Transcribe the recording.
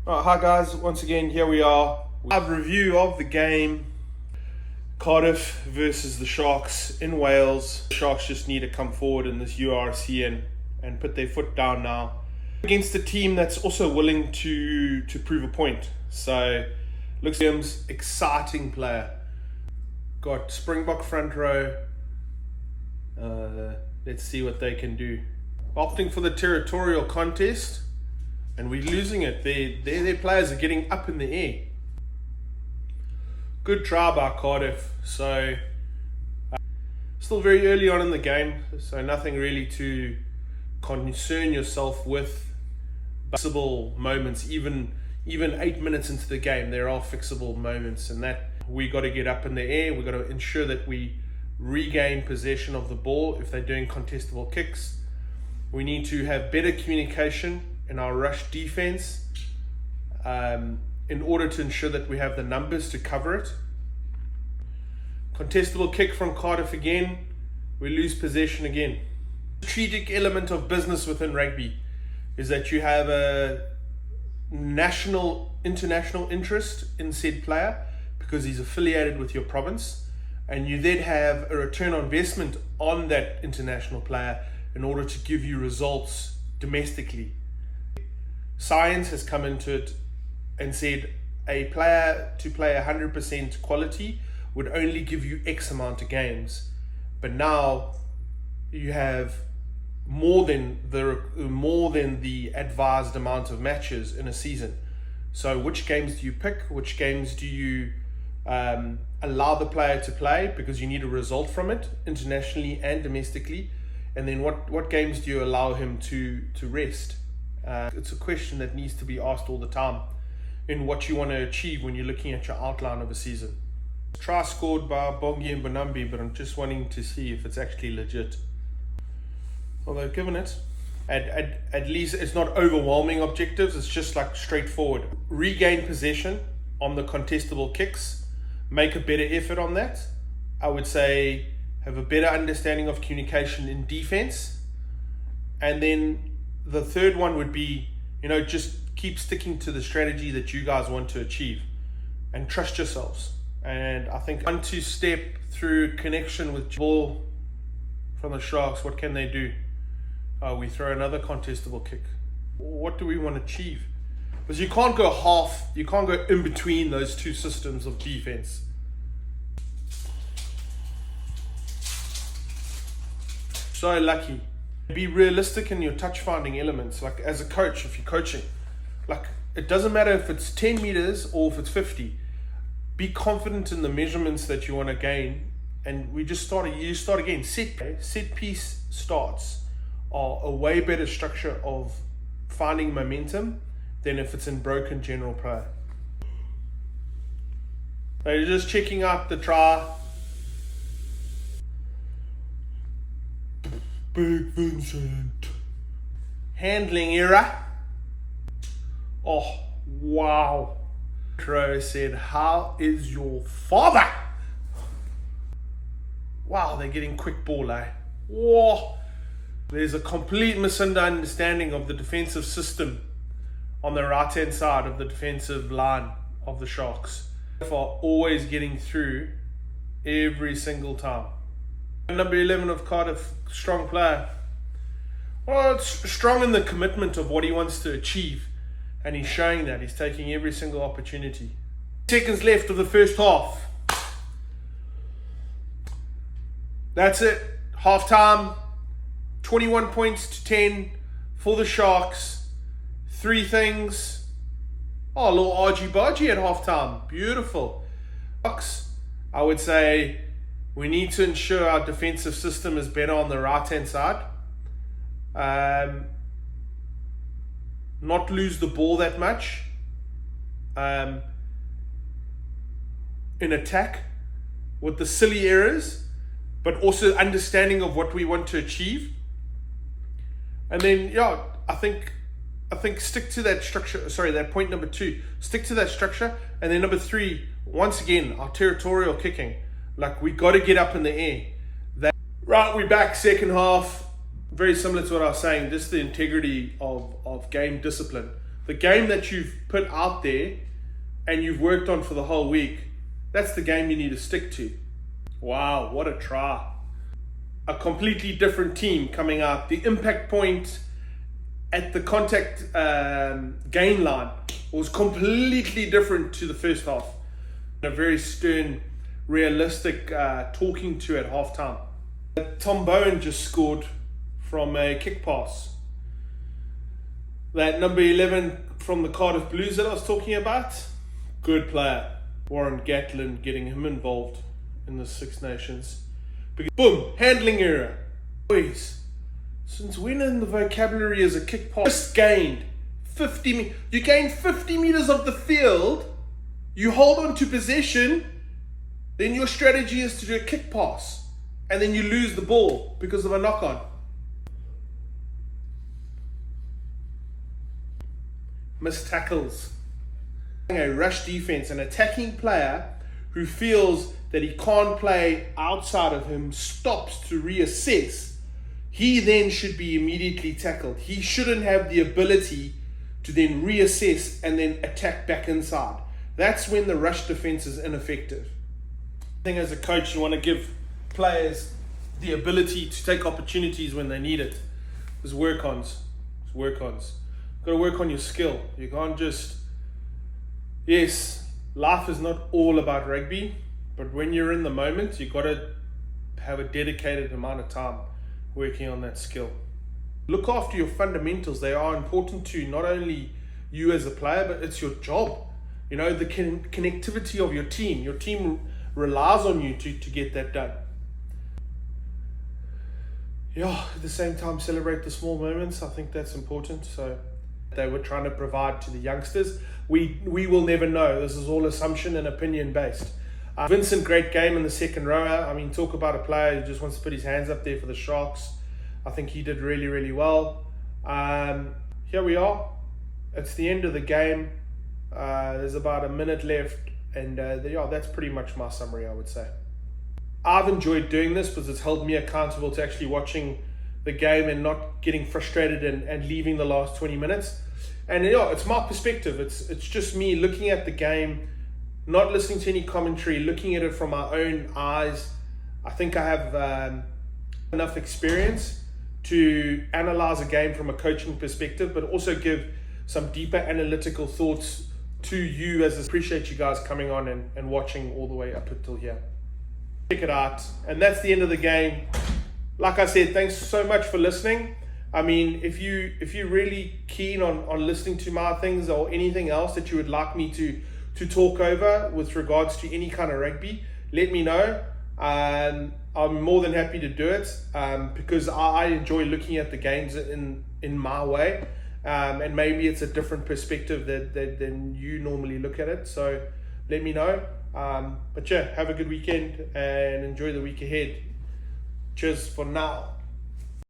Hi guys, once again here we are. Live review of the game. Cardiff versus the Sharks in Wales. The Sharks just need to come forward in this URC and put their foot down now. Against a team that's also willing to prove a point. So, looks like Williams, exciting player. Got Springbok front row. Let's see what they can do. Opting for the territorial contest. And we're losing it. Their players are getting up in the air. Good try by Cardiff. So, still very early on in the game. So nothing really to concern yourself with. Fixable moments, even 8 minutes into the game, there are fixable moments. And that we got to get up in the air. We got to ensure that we regain possession of the ball if they're doing contestable kicks. We need to have better communication in our rush defense in order to ensure that we have the numbers to cover it. Contestable kick from Cardiff again, we lose possession again. The strategic element of business within rugby is that you have a international interest in said player because he's affiliated with your province, and you then have a return on investment on that international player in order to give you results domestically. Science has come into it and said a player to play 100% quality would only give you X amount of games, but now you have more than the advised amount of matches in a season. So which games do you pick? Which games do you allow the player to play because you need a result from it internationally and domestically? And then what games do you allow him to rest? It's a question that needs to be asked all the time in what you want to achieve when you're looking at your outline of a season. Try scored by Bongi and Bonambi, but I'm just wanting to see if it's actually legit. Well, they've given it. At least it's not overwhelming objectives, it's just like straightforward. Regain possession on the contestable kicks, make a better effort on that. I would say have a better understanding of communication in defense. And then the third one would be, just keep sticking to the strategy that you guys want to achieve and trust yourselves. And I think 1-2 step through connection with ball from the Sharks, what can they do? We throw another contestable kick. What do we want to achieve? Because you can't go in between those two systems of defense. So lucky. Be realistic in your touch finding elements. Like as a coach, if you're coaching, like it doesn't matter if it's 10 meters or if it's 50. Be confident in the measurements that you want to gain. And you start again. Set piece starts are a way better structure of finding momentum than if it's in broken general play. So you're just checking out the try. Big Vincent. Handling error. Oh, wow. Crow said, "How is your father?" Wow, they're getting quick ball, eh? Whoa. There's a complete misunderstanding of the defensive system on the right-hand side of the defensive line of the Sharks. They are always getting through every single time. Number 11 of Cardiff, strong player. Well, it's strong in the commitment of what he wants to achieve, and he's showing that. He's taking every single opportunity. Seconds left of the first half. That's it. Half time. 21 points to 10 for the Sharks. 3 things. Oh, a little argy-bargy at half time. Beautiful. I would say we need to ensure our defensive system is better on the right-hand side. Not lose the ball that much in attack with the silly errors, but also understanding of what we want to achieve. And then, I think stick to that structure. Sorry, that point number 2. Stick to that structure. And then number 3, once again, our territorial kicking. Like, we got to get up in the air. Right, we're back second half. Very similar to what I was saying, just the integrity of game discipline. The game that you've put out there and you've worked on for the whole week, that's the game you need to stick to. Wow, what a try. A completely different team coming out. The impact point at the contact gain line was completely different to the first half. A very stern, realistic talking to at halftime. Tom Bowen just scored from a kick pass. That number 11 from the Cardiff Blues that I was talking about, good player. Warren Gatlin getting him involved in the Six Nations. Boom, handling error. Boys, since when in the vocabulary is a kick pass? Just gained 50 you gain 50 meters of the field, you hold on to possession, then your strategy is to do a kick pass, and then you lose the ball because of a knock-on. Missed tackles. A rush defense, an attacking player who feels that he can't play outside of him stops to reassess. He then should be immediately tackled. He shouldn't have the ability to then reassess and then attack back inside. That's when the rush defense is ineffective. I think as a coach, you want to give players the ability to take opportunities when they need it. There's work-ons. There's work-ons. You've got to work on your skill. You can't just... Yes, life is not all about rugby, but when you're in the moment, you've got to have a dedicated amount of time working on that skill. Look after your fundamentals. They are important to not only you as a player, but it's your job. You know, the connectivity of your team. Your team relies on you to get that done. Yeah, at the same time, celebrate the small moments. I think that's important. So they were trying to provide to the youngsters. We will never know. This is all assumption and opinion based. Vincent, great game in the second rower. I mean, talk about a player who just wants to put his hands up there for the Sharks. I think he did really, really well. Here we are. It's the end of the game. There's about a minute left. And that's pretty much my summary, I would say. I've enjoyed doing this because it's held me accountable to actually watching the game and not getting frustrated and leaving the last 20 minutes. And it's my perspective. It's just me looking at the game, not listening to any commentary, looking at it from my own eyes. I think I have enough experience to analyze a game from a coaching perspective, but also give some deeper analytical thoughts to you. Appreciate you guys coming on and watching all the way up until here. Check it out. And that's the end of the game. Like I said, thanks so much for listening. I mean, if you're really keen on listening to my things or anything else that you would like me to talk over with regards to any kind of rugby, let me know. I'm more than happy to do it because I enjoy looking at the games in my way, and maybe it's a different perspective than you normally look at it. So let me know. But yeah, have a good weekend and enjoy the week ahead. Cheers for now.